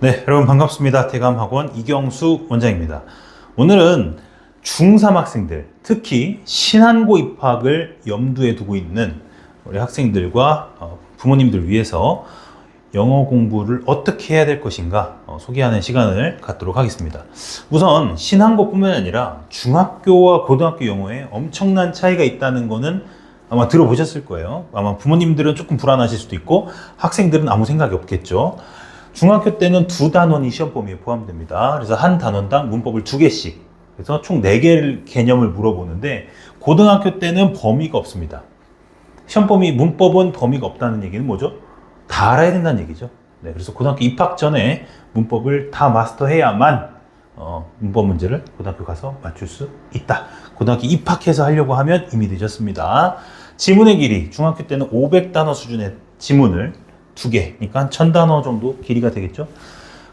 네, 여러분 반갑습니다. 대감학원 이경수 원장입니다. 오늘은 중3 학생들, 특히 신한고 입학을 염두에 두고 있는 우리 학생들과 부모님들 위해서 영어 공부를 어떻게 해야 될 것인가 소개하는 시간을 갖도록 하겠습니다. 우선 신한고뿐만 아니라 중학교와 고등학교 영어에 엄청난 차이가 있다는 거는 아마 들어보셨을 거예요. 아마 부모님들은 조금 불안하실 수도 있고 학생들은 아무 생각이 없겠죠. 중학교 때는 2단원이 시험 범위에 포함됩니다. 그래서 한 단원당 문법을 2개씩, 그래서 총 4개의 개념을 물어보는데 고등학교 때는 범위가 없습니다. 시험 범위, 문법은 범위가 없다는 얘기는 뭐죠? 다 알아야 된다는 얘기죠. 네, 그래서 고등학교 입학 전에 문법을 다 마스터해야만 문법 문제를 고등학교 가서 맞출 수 있다. 고등학교 입학해서 하려고 하면 이미 늦었습니다. 지문의 길이, 중학교 때는 500단어 수준의 지문을 2개, 그러니까 한 1000단어 정도 길이가 되겠죠.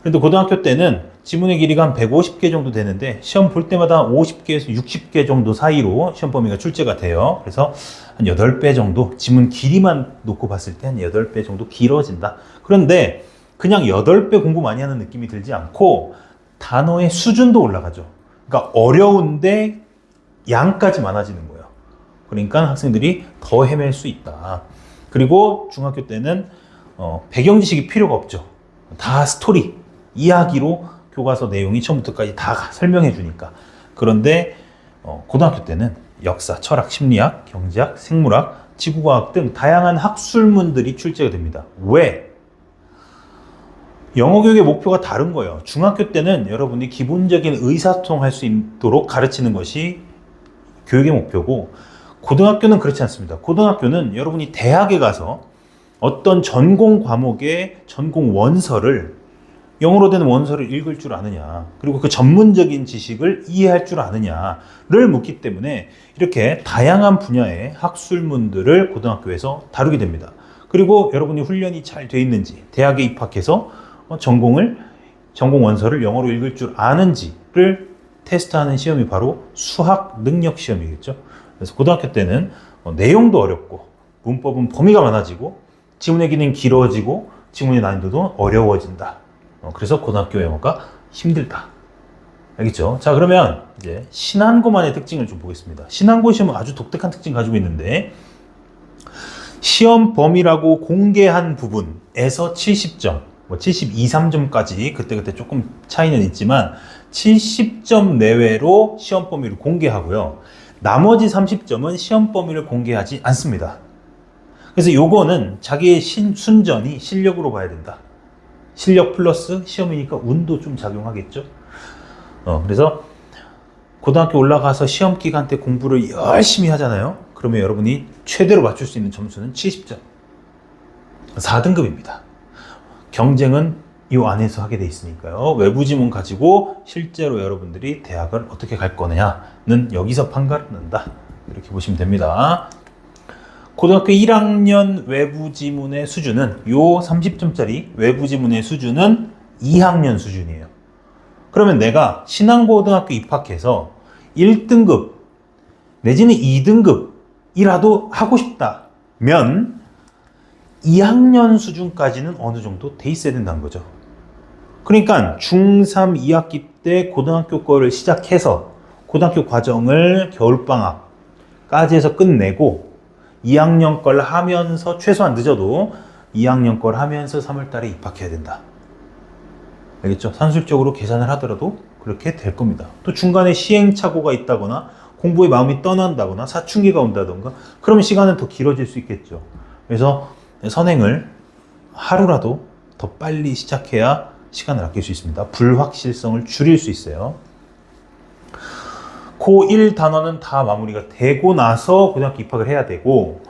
그런데 고등학교 때는 지문의 길이가 한 150개 정도 되는데 시험 볼 때마다 50개에서 60개 정도 사이로 시험 범위가 출제가 돼요. 그래서 한 8배 정도, 지문 길이만 놓고 봤을 때 한 8배 정도 길어진다. 그런데 그냥 8배 공부 많이 하는 느낌이 들지 않고 단어의 수준도 올라가죠. 그러니까 어려운데 양까지 많아지는 거예요. 그러니까 학생들이 더 헤맬 수 있다. 그리고 중학교 때는 배경 지식이 필요가 없죠. 다 스토리, 이야기로 교과서 내용이 처음부터까지 다 설명해 주니까. 그런데 고등학교 때는 역사, 철학, 심리학, 경제학, 생물학, 지구과학 등 다양한 학술문들이 출제가 됩니다. 왜? 영어 교육의 목표가 다른 거예요. 중학교 때는 여러분이 기본적인 의사소통할 수 있도록 가르치는 것이 교육의 목표고, 고등학교는 그렇지 않습니다. 고등학교는 여러분이 대학에 가서 어떤 전공 과목의 전공 원서를, 영어로 된 원서를 읽을 줄 아느냐, 그리고 그 전문적인 지식을 이해할 줄 아느냐를 묻기 때문에 이렇게 다양한 분야의 학술문들을 고등학교에서 다루게 됩니다. 그리고 여러분이 훈련이 잘 돼 있는지, 대학에 입학해서 전공 원서를 영어로 읽을 줄 아는지를 테스트하는 시험이 바로 수학 능력 시험이겠죠. 그래서 고등학교 때는 내용도 어렵고 문법은 범위가 많아지고 지문의 길이는 길어지고 지문의 난이도도 어려워진다. 그래서 고등학교 영어가 힘들다. 알겠죠? 자, 그러면 이제 신한고만의 특징을 좀 보겠습니다. 신한고 시험은 아주 독특한 특징을 가지고 있는데, 시험 범위라고 공개한 부분에서 70점, 72, 3점까지 그때그때 조금 차이는 있지만 70점 내외로 시험 범위를 공개하고요. 나머지 30점은 시험 범위를 공개하지 않습니다. 그래서 요거는 자기의 순전히 실력으로 봐야 된다. 실력 플러스 시험이니까 운도 좀 작용하겠죠. 그래서 고등학교 올라가서 시험 기간 때 공부를 열심히 하잖아요. 그러면 여러분이 최대로 맞출 수 있는 점수는 70점. 4등급입니다. 경쟁은 이 안에서 하게 돼 있으니까요. 외부 지문 가지고 실제로 여러분들이 대학을 어떻게 갈 거냐는 여기서 판가른다. 이렇게 보시면 됩니다. 고등학교 1학년 외부 지문의 수준은, 요 30점짜리 외부 지문의 수준은 2학년 수준이에요. 그러면 내가 신한고등학교 입학해서 1등급 내지는 2등급이라도 하고 싶다면 2학년 수준까지는 어느 정도 돼 있어야 된다는 거죠. 그러니까 중3 2학기 때 고등학교 거를 시작해서 고등학교 과정을 겨울방학까지 해서 끝내고 2학년 걸 하면서, 최소한 늦어도 2학년 걸 하면서 3월 달에 입학해야 된다. 알겠죠? 산술적으로 계산을 하더라도 그렇게 될 겁니다. 또 중간에 시행착오가 있다거나 공부에 마음이 떠난다거나 사춘기가 온다던가 그러면 시간은 더 길어질 수 있겠죠. 그래서 선행을 하루라도 더 빨리 시작해야 시간을 아낄 수 있습니다. 불확실성을 줄일 수 있어요. 고1 단원은 다 마무리가 되고 나서 고등학교 입학을 해야 되고,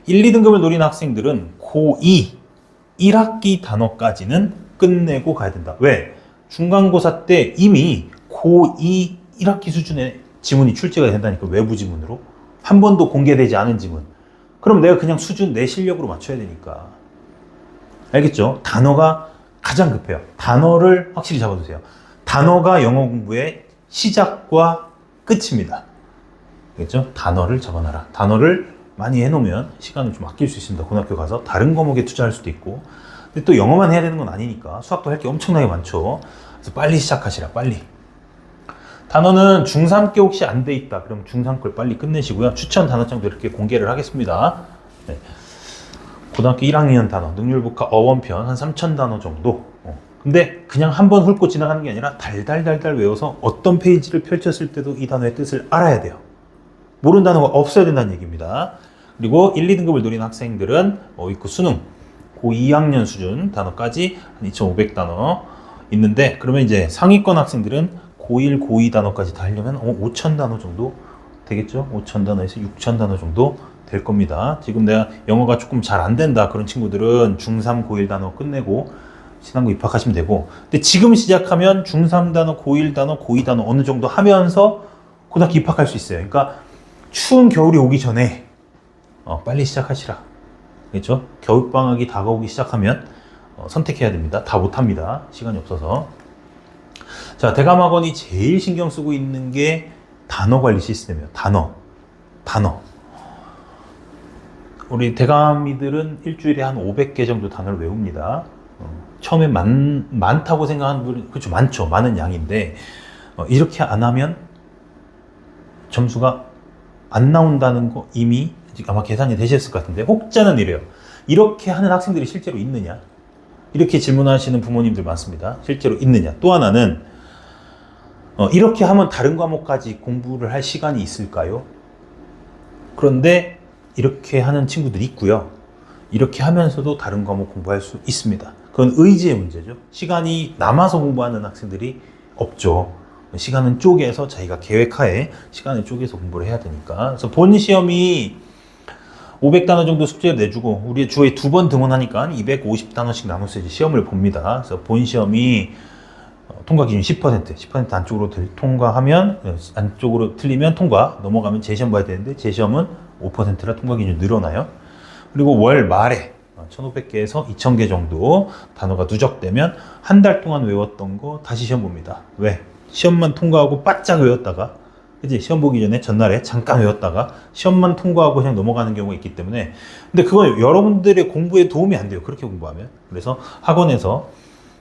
1, 2등급을 노리는 학생들은 고2 1학기 단원까지는 끝내고 가야 된다. 왜? 중간고사 때 이미 고2 1학기 수준의 지문이 출제가 된다니까, 외부 지문으로. 한 번도 공개되지 않은 지문. 그럼 내가 그냥 수준 내 실력으로 맞춰야 되니까. 알겠죠? 단어가 가장 급해요. 단어를 확실히 잡아두세요. 단어가 영어 공부의 시작과 끝입니다. 알겠죠? 단어를 잡아놔라. 단어를 많이 해놓으면 시간을 좀 아낄 수 있습니다. 고등학교 가서 다른 과목에 투자할 수도 있고, 근데 또 영어만 해야 되는 건 아니니까 수학도 할 게 엄청나게 많죠. 그래서 빨리 시작하시라, 빨리. 단어는 중3께 혹시 안 돼 있다. 그럼 중3 걸 빨리 끝내시고요. 추천 단어장도 이렇게 공개를 하겠습니다. 네. 고등학교 1학년 단어, 능률북화 어원편 한 3,000단어 정도. 근데 그냥 한번 훑고 지나가는 게 아니라 달달달달 외워서 어떤 페이지를 펼쳤을 때도 이 단어의 뜻을 알아야 돼요. 모르는 단어가 없어야 된다는 얘기입니다. 그리고 1, 2등급을 노리는 학생들은 어휘과 수능, 고 2학년 수준 단어까지 한 2,500단어 있는데, 그러면 이제 상위권 학생들은 고1, 고2 단어까지 다 하려면 5,000단어 정도 되겠죠? 5,000단어에서 6,000단어 정도 될 겁니다. 지금 내가 영어가 조금 잘 안 된다 그런 친구들은 중3, 고1 단어 끝내고 신한고 입학하시면 되고, 근데 지금 시작하면 중3 단어, 고1 단어, 고2 단어 어느 정도 하면서 고등학교 입학할 수 있어요. 그러니까 추운 겨울이 오기 전에 빨리 시작하시라. 그렇죠? 겨울방학이 다가오기 시작하면 선택해야 됩니다. 다 못합니다. 시간이 없어서. 자, 대감학원이 제일 신경 쓰고 있는 게 단어 관리 시스템이에요. 단어. 우리 대감이들은 일주일에 한 500개 정도 단어를 외웁니다. 처음에 많다고 생각하는 분이, 그렇죠, 많죠. 많은 양인데 이렇게 안 하면 점수가 안 나온다는 거 이미 아마 계산이 되셨을 것 같은데, 혹자는 이래요. 이렇게 하는 학생들이 실제로 있느냐? 이렇게 질문하시는 부모님들 많습니다. 실제로 있느냐? 또 하나는 이렇게 하면 다른 과목까지 공부를 할 시간이 있을까요? 그런데 이렇게 하는 친구들이 있고요. 이렇게 하면서도 다른 과목 공부할 수 있습니다. 그건 의지의 문제죠. 시간이 남아서 공부하는 학생들이 없죠. 시간은 쪼개서 자기가 계획하에 시간을 쪼개서 공부를 해야 되니까. 그래서 본 시험이 500단어 정도 숙제를 내주고 우리 주에 2번 등원하니까 250단어씩 나눠서 이제 시험을 봅니다. 그래서 본 시험이 통과 기준 10% 안쪽으로 통과하면, 안쪽으로 틀리면 통과, 넘어가면 재시험 봐야 되는데 재시험은 5%라 통과 기준이 늘어나요. 그리고 월 말에 1,500개에서 2,000개 정도 단어가 누적되면 한 달 동안 외웠던 거 다시 시험 봅니다. 왜? 시험만 통과하고 바짝 외웠다가, 그치? 시험 보기 전에 전날에 잠깐 외웠다가 시험만 통과하고 그냥 넘어가는 경우가 있기 때문에. 근데 그건 여러분들의 공부에 도움이 안 돼요. 그렇게 공부하면. 그래서 학원에서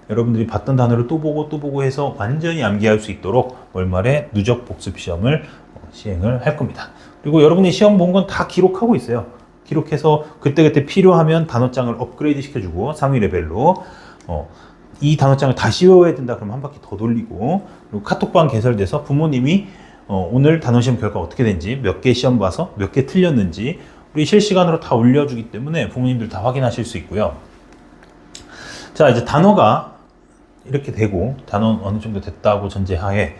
여러분들이 봤던 단어를 또 보고 해서 완전히 암기할 수 있도록 월말에 누적 복습 시험을 시행을 할 겁니다. 그리고 여러분이 시험 본 건 다 기록하고 있어요. 기록해서 그때그때 필요하면 단어장을 업그레이드 시켜주고 상위 레벨로 이 단어장을 다시 외워야 된다 그러면 한 바퀴 더 돌리고, 그리고 카톡방 개설돼서 부모님이 오늘 단어시험 결과 어떻게 된지, 몇 개 시험 봐서 몇 개 틀렸는지 우리 실시간으로 다 올려주기 때문에 부모님들 다 확인하실 수 있고요. 자, 이제 단어가 이렇게 되고 단어 어느 정도 됐다고 전제하에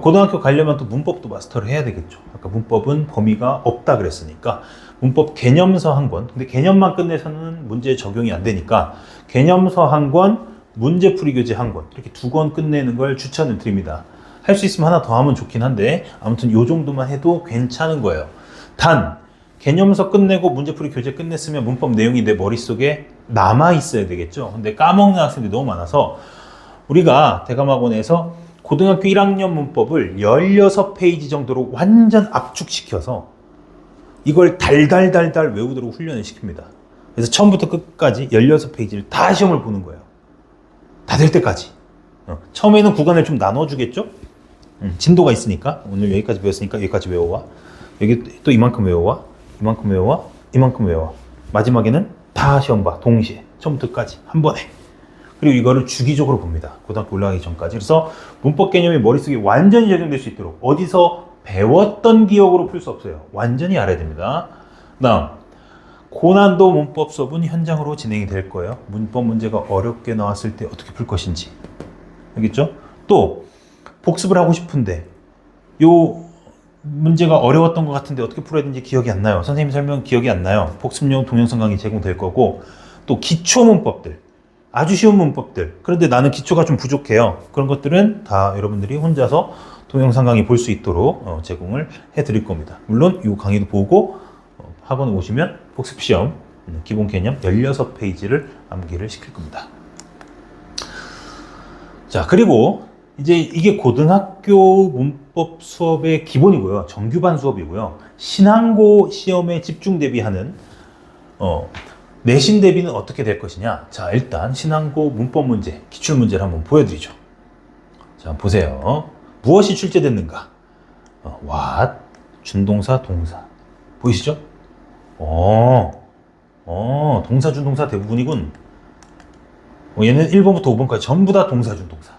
고등학교 가려면 또 문법도 마스터를 해야 되겠죠. 아까 문법은 범위가 없다 그랬으니까 문법 개념서 한 권, 근데 개념만 끝내서는 문제 적용이 안 되니까 개념서 한 권, 문제풀이 교재 한 권, 이렇게 2권 끝내는 걸 추천을 드립니다. 할 수 있으면 하나 더 하면 좋긴 한데 아무튼 요 정도만 해도 괜찮은 거예요. 단 개념서 끝내고 문제풀이 교재 끝냈으면 문법 내용이 내 머릿속에 남아 있어야 되겠죠. 근데 까먹는 학생들이 너무 많아서 우리가 대감학원에서 고등학교 1학년 문법을 16페이지 정도로 완전 압축시켜서 이걸 달달달달 외우도록 훈련을 시킵니다. 그래서 처음부터 끝까지 16페이지를 다 시험을 보는 거예요. 다 될 때까지. 처음에는 구간을 좀 나눠주겠죠? 진도가 있으니까. 오늘 여기까지 배웠으니까 여기까지 외워와. 여기 또 이만큼 외워와. 이만큼 외워와. 이만큼 외워와. 마지막에는 다 시험 봐. 동시에. 처음부터 끝까지. 한 번에. 그리고 이거를 주기적으로 봅니다. 고등학교 올라가기 전까지. 그래서 문법 개념이 머릿속에 완전히 적용될 수 있도록 어디서 배웠던 기억으로 풀 수 없어요. 완전히 알아야 됩니다. 다음, 고난도 문법 수업은 현장으로 진행이 될 거예요. 문법 문제가 어렵게 나왔을 때 어떻게 풀 것인지. 알겠죠? 또 복습을 하고 싶은데 요 문제가 어려웠던 것 같은데 어떻게 풀어야 되는지 기억이 안 나요. 선생님 설명 기억이 안 나요. 복습용 동영상 강의 제공될 거고, 또 기초 문법들, 아주 쉬운 문법들, 그런데 나는 기초가 좀 부족해요. 그런 것들은 다 여러분들이 혼자서 동영상 강의 볼 수 있도록 제공을 해드릴 겁니다. 물론 이 강의도 보고 학원에 오시면 복습시험 기본 개념 16페이지를 암기를 시킬 겁니다. 자, 그리고 이제 이게 고등학교 문법 수업의 기본이고요. 정규반 수업이고요. 신한고 시험에 집중 대비하는 내신 대비는 어떻게 될 것이냐? 자, 일단 신한고 문법 문제, 기출 문제를 한번 보여드리죠. 자, 보세요. 무엇이 출제됐는가? what, 준동사, 동사. 보이시죠? 동사, 준동사 대부분이군. 얘는 1번부터 5번까지 전부 다 동사, 준동사.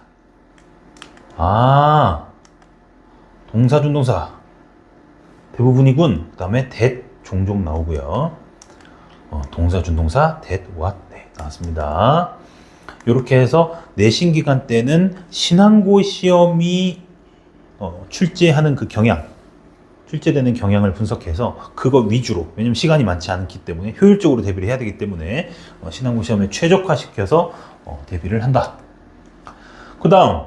동사, 준동사 대부분이군. 그 다음에 that 종종 나오고요. 동사, 준동사, that, what 나왔습니다. 이렇게 해서 내신 기간 때는 신한고 시험이 출제하는 그 경향, 출제되는 경향을 분석해서 그거 위주로, 왜냐면 시간이 많지 않기 때문에 효율적으로 대비를 해야 되기 때문에 신한고 시험에 최적화시켜서 대비를 한다. 그 다음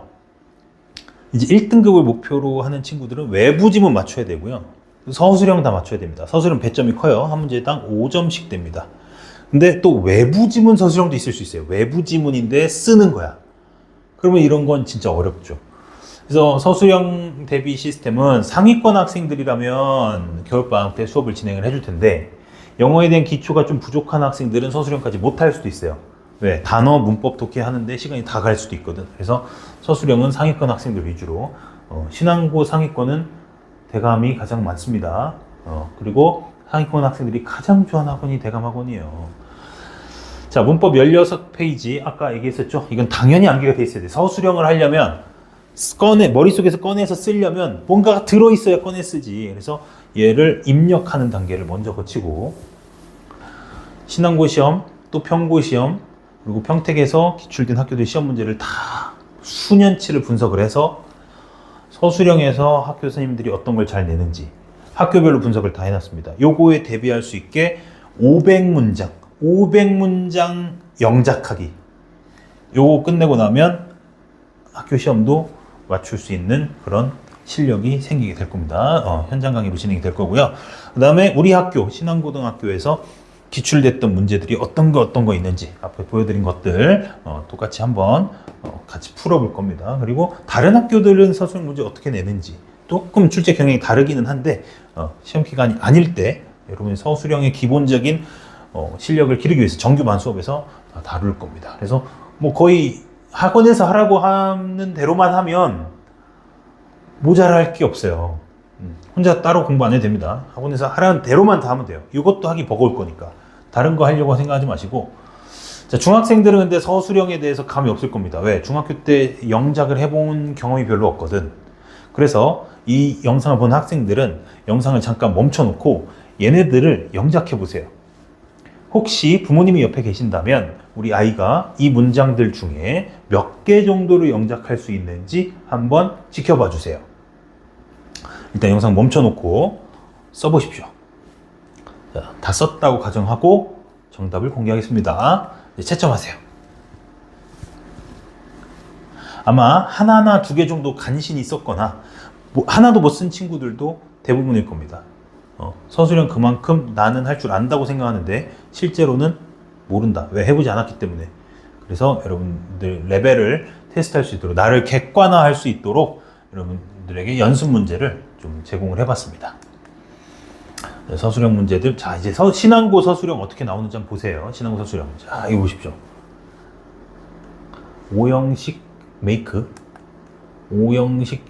이제 1등급을 목표로 하는 친구들은 외부 지문 맞춰야 되고요. 서술형 다 맞춰야 됩니다. 서술형 배점이 커요. 한 문제당 5점씩 됩니다. 근데 또 외부 지문 서술형도 있을 수 있어요. 외부 지문인데 쓰는 거야. 그러면 이런 건 진짜 어렵죠. 그래서 서술형 대비 시스템은 상위권 학생들이라면 겨울방학 때 수업을 진행을 해줄 텐데 영어에 대한 기초가 좀 부족한 학생들은 서술형까지 못할 수도 있어요. 왜? 단어, 문법 독해하는데 시간이 다 갈 수도 있거든. 그래서 서술형은 상위권 학생들 위주로, 신한고 상위권은 대감이 가장 많습니다. 그리고 상위권 학생들이 가장 좋아하는 학원이 대감학원이에요. 자, 문법 16페이지 아까 얘기했었죠? 이건 당연히 암기가 돼 있어야 돼. 서술형을 하려면 머릿속에서 꺼내서 쓰려면 뭔가가 들어있어야 꺼내 쓰지. 그래서 얘를 입력하는 단계를 먼저 거치고 신한고 시험, 또 평고 시험, 그리고 평택에서 기출된 학교들 시험 문제를 다 수년치를 분석을 해서 서술형에서 학교 선생님들이 어떤 걸 잘 내는지 학교별로 분석을 다 해놨습니다. 요거에 대비할 수 있게 500문장 영작하기. 요거 끝내고 나면 학교 시험도 맞출 수 있는 그런 실력이 생기게 될 겁니다. 현장 강의로 진행이 될 거고요. 그 다음에 우리 학교, 신한고등학교에서 기출됐던 문제들이 어떤 거 있는지 앞에 보여드린 것들 똑같이 한번 같이 풀어볼 겁니다. 그리고 다른 학교들은 서술형 문제 어떻게 내는지 조금 출제 경향이 다르기는 한데 시험 기간이 아닐 때 여러분이 서술형의 기본적인 실력을 기르기 위해서 정규반 수업에서 다룰 겁니다. 그래서 뭐 거의 학원에서 하라고 하는 대로만 하면 모자랄 게 없어요. 혼자 따로 공부 안 해도 됩니다. 학원에서 하라는 대로만 다 하면 돼요. 이것도 하기 버거울 거니까. 다른 거 하려고 생각하지 마시고. 자, 중학생들은 근데 서술형에 대해서 감이 없을 겁니다. 왜? 중학교 때 영작을 해본 경험이 별로 없거든. 그래서 이 영상을 본 학생들은 영상을 잠깐 멈춰놓고 얘네들을 영작해 보세요. 혹시 부모님이 옆에 계신다면 우리 아이가 이 문장들 중에 몇 개 정도로 영작할 수 있는지 한번 지켜봐 주세요. 일단 영상 멈춰놓고 써보십시오. 자, 다 썼다고 가정하고 정답을 공개하겠습니다. 이제 채점하세요. 아마 하나나 두 개 정도 간신히 있었거나 하나도 못 쓴 친구들도 대부분일 겁니다. 서술형 그만큼 나는 할 줄 안다고 생각하는데 실제로는 모른다. 왜? 해보지 않았기 때문에. 그래서 여러분들 레벨을 테스트할 수 있도록, 나를 객관화할 수 있도록 여러분들에게 연습 문제를 좀 제공을 해봤습니다. 서술형 문제들. 자, 이제 신한고 서술형 어떻게 나오는지 한번 보세요. 신한고 서술형. 자, 이거 보십시오. 오형식 메이크, 오형식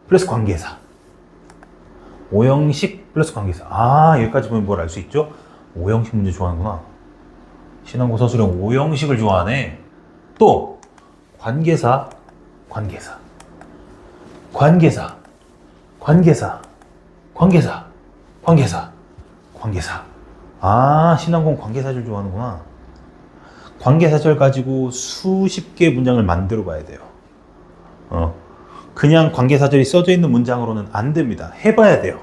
플러스 관계사. 오형식 플러스 관계사. 여기까지 보면 뭘 알 수 있죠? 오형식 문제 좋아하는구나. 신한고 서술형 오형식을 좋아하네. 또 관계사. 신한고는 관계사절 좋아하는구나. 관계사절 가지고 수십 개의 문장을 만들어 봐야 돼요. 그냥 관계사절이 써져 있는 문장으로는 안 됩니다. 해봐야 돼요.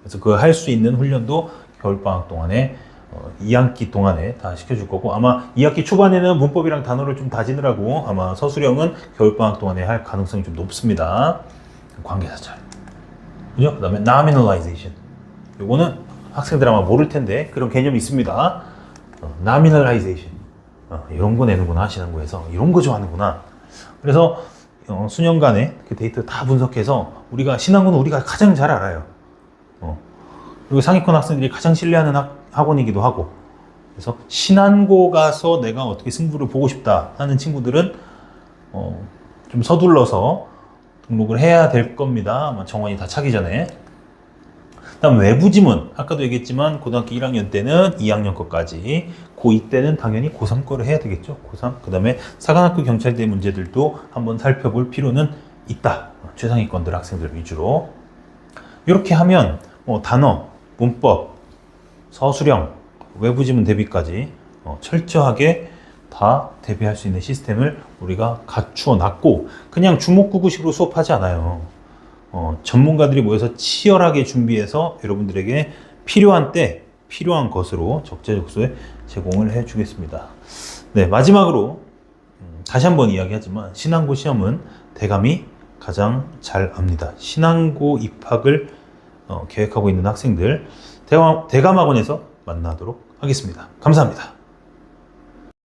그래서 그거 할 수 있는 훈련도 겨울방학 동안에 2학기 동안에 다 시켜줄 거고, 아마 2학기 초반에는 문법이랑 단어를 좀 다지느라고 아마 서술형은 겨울방학 동안에 할 가능성이 좀 높습니다. 관계사절. 그죠? 그 다음에 nominalization. 요거는 학생들 아마 모를 텐데 그런 개념이 있습니다. nominalization. 이런 거 내는구나, 신한고에서. 이런 거 좋아하는구나. 그래서 수년간의 그 데이터 다 분석해서 신한고는 우리가 가장 잘 알아요. 그리고 상위권 학생들이 가장 신뢰하는 학원이기도 하고, 그래서 신한고 가서 내가 어떻게 승부를 보고 싶다 하는 친구들은 좀 서둘러서 등록을 해야 될 겁니다. 아마 정원이 다 차기 전에. 다음 외부 지문, 아까도 얘기했지만 고등학교 1학년 때는 2학년 거까지, 고2 때는 당연히 고3 거를 해야 되겠죠. 고3. 그 다음에 사관학교 경찰대 문제들도 한번 살펴볼 필요는 있다. 최상위권들 학생들 위주로. 이렇게 하면 단어, 문법, 서술형, 외부 지문 대비까지 철저하게 다 대비할 수 있는 시스템을 우리가 갖추어 놨고, 그냥 주목구구식으로 수업하지 않아요. 전문가들이 모여서 치열하게 준비해서 여러분들에게 필요한 때 필요한 것으로 적재적소에 제공을 해 주겠습니다. 네, 마지막으로 다시 한번 이야기하지만 신한고 시험은 대감이 가장 잘 압니다. 신한고 입학을 계획하고 있는 학생들 대감학원에서 만나도록 하겠습니다. 감사합니다.